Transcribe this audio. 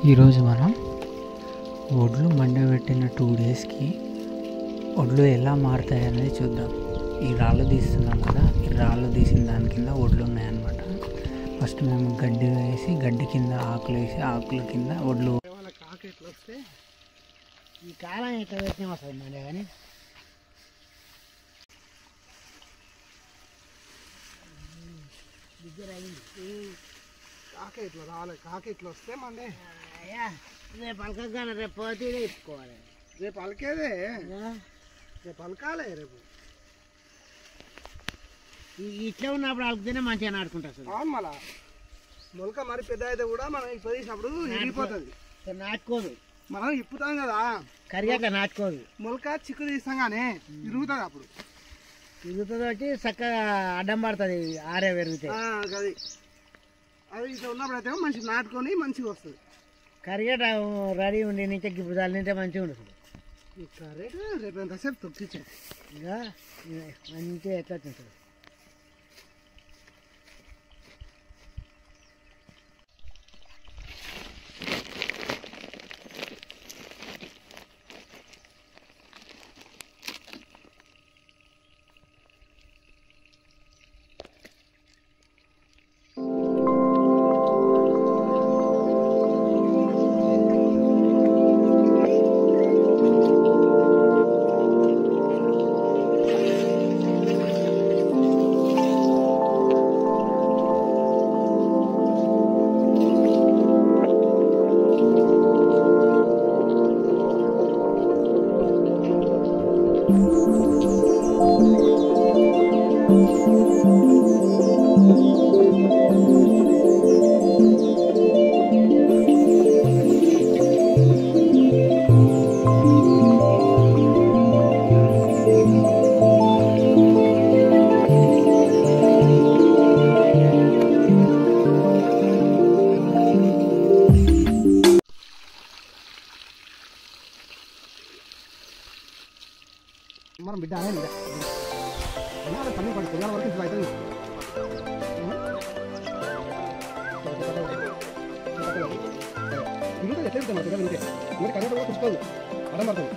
ఈరోజు మనం వడ్లు మండబెట్టిన 2 డేస్కి వడ్లు ఎలా మారుతాయి అనేది చూద్దాం. ఈ రాళ్ళు తీస్తున్నాం కదా, ఈ రాళ్ళు తీసిన దాని కింద వడ్లు ఉన్నాయన్నమాట. ఫస్ట్ మేము గడ్డి వేసి గడ్డి కింద ఆకులు వేసి ఆకుల కింద వడ్లు. కాకి ఎట్లా వస్తే ఈ కాలం ఎట్లా పెట్టినా వస్తుంది మళ్ళీ కానీ కాకి ఇట్లా రాలేదు. కాకి ఇట్లా వస్తే మళ్ళీ రేపు అలకగానే రేపు పోతే ఇప్పుకోవాలి. రేపు అలకేదే, రేపు అలకాలే. రేపు ఇట్లా ఉన్నప్పుడు అలకితేనే మంచిగా నాటుకుంటారు. అవును, మళ్ళా మొలక మరి పెద్ద అయితే కూడా మనం ఇప్పుడు తీసినప్పుడు ఇరిగిపోతుంది, నాటుకోదు. మనం ఇప్పుతాం కదా కరిగాక నాటుకోదు. మొలక చిక్కు తీస్తాం కానీ ఇరుగుతుంది. అప్పుడు ఇరుగుతుంది బట్టి చక్కగా అడ్డం పడుతుంది, ఆరే పెరుగుతాయి. అది అది ఇట్లా ఉన్నప్పుడు అయితే మంచిగా నాటుకొని మంచిగా వస్తుంది. కరిగేట రెడీ ఉండి నుంచి ఇప్పుడు దాని నింటే మంచిగా ఉంటుంది. కరెక్ట్ రేపు ఎంతసేపు తొక్కించాం ఇంకా మంచిగా ఎట్లా తింటుంది. మనం బిడ్డ అనేది పని పడి పిల్లల వరకు ఇట్లా అవుతుంది. ఎట్లా పిల్లలు ఉంటే మరి కరెంట్ కూడా చూసుకోదు, అడం పడుతుంది.